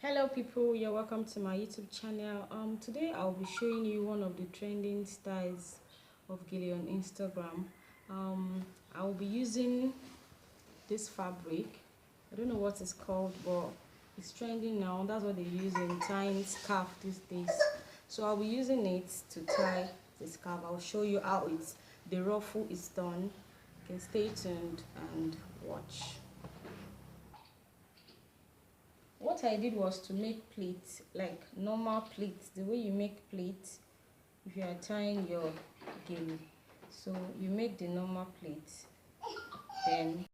Hello people, you're welcome to my YouTube channel. Today I'll be showing you one of the trending styles of gele on Instagram. I'll be using this fabric. I don't know what it's called, but it's trending now. That's what they use in tying scarf these days. So I'll be using it to tie the scarf. I'll show you how the ruffle is done. You can stay tuned and watch. What I did was to make pleats, like normal pleats, the way you make pleats if you are tying your gele. So you make the normal pleats, then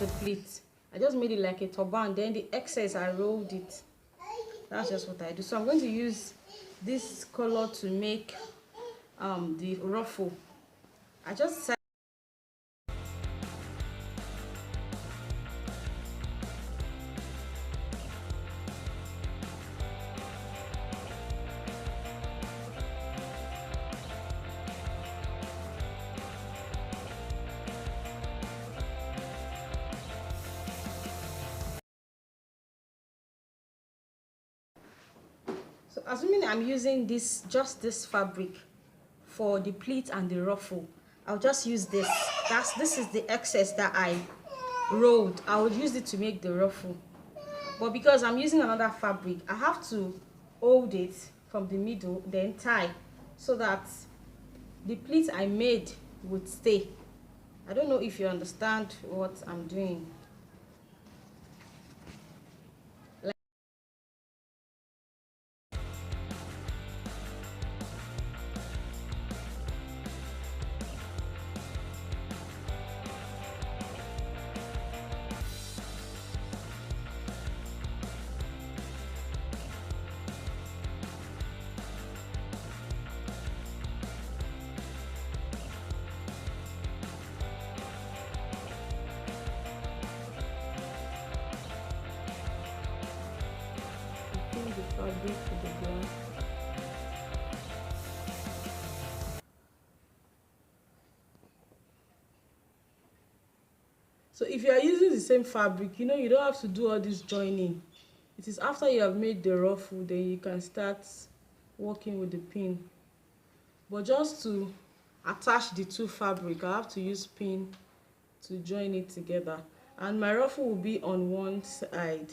the pleats. I just made it like a turban, then the excess I rolled it. That's just what I do. So I'm going to use this color to make the ruffle. I just So assuming I'm using just this fabric for the pleat and the ruffle, I'll just use this. This is the excess that I rolled. I would use it to make the ruffle. But because I'm using another fabric, I have to hold it from the middle, then tie, so that the pleat I made would stay. I don't know if you understand what I'm doing. The fabric to the ground. So if you are using the same fabric, you don't have to do all this joining. It is after you have made the ruffle, then you can start working with the pin. But just to attach the two fabric, I have to use pin to join it together, and my ruffle will be on one side.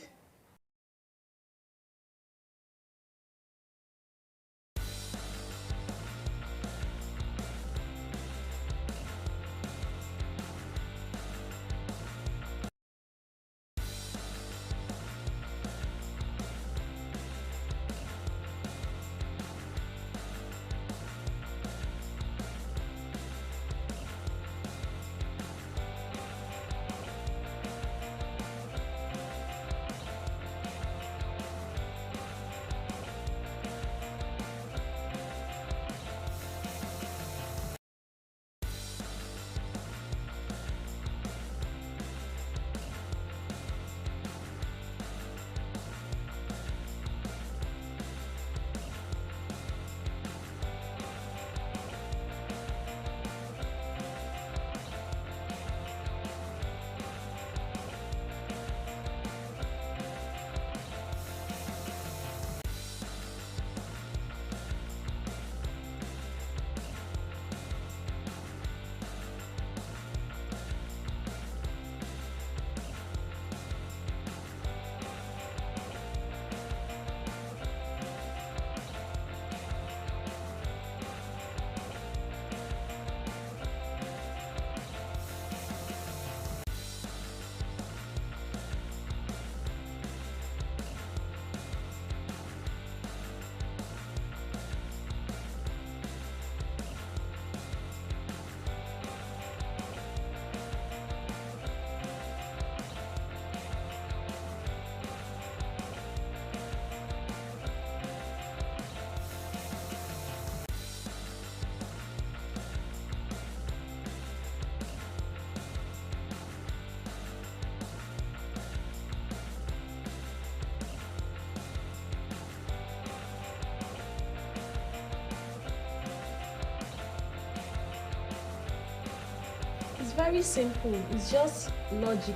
very simple. It's just logic.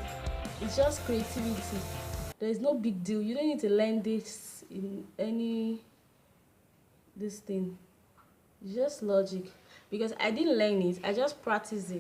It's just creativity. There is no big deal. You don't need to learn this in this thing. It's just logic. Because I didn't learn it, I just practiced it.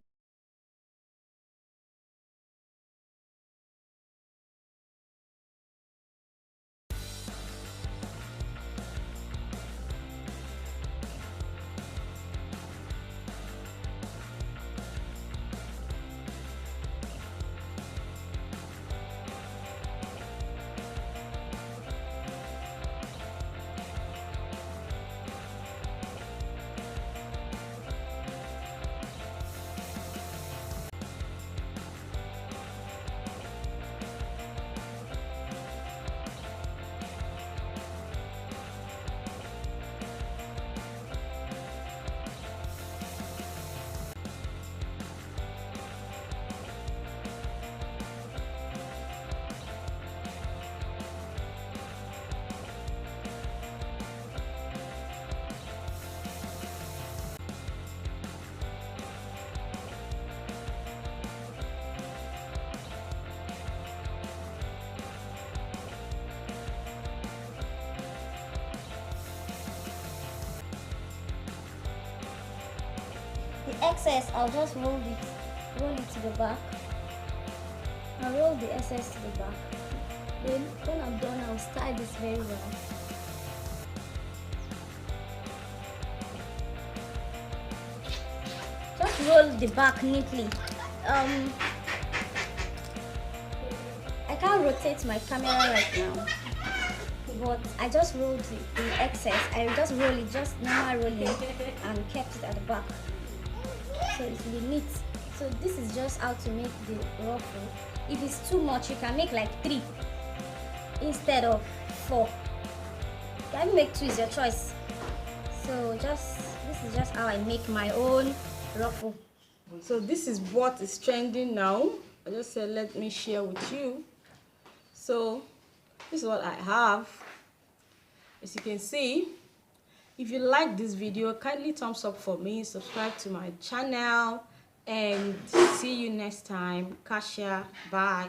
The excess, I'll just roll it to the back. I'll roll the excess to the back. Then when I'm done, I'll style this very well. Just roll the back neatly. I can't rotate my camera right now, but I just rolled the excess. I just roll it, just normal rolling, and kept it at the back. So it will be neat. So this is just how to make the ruffle. If it's too much, you can make like 3 instead of 4. You can make 2, is your choice. So this is just how I make my own ruffle. So this is what is trending now. I just said let me share with you. So this is what I have. As you can see, if you like this video, kindly thumbs up for me, subscribe to my channel, and see you next time. Kasha, bye.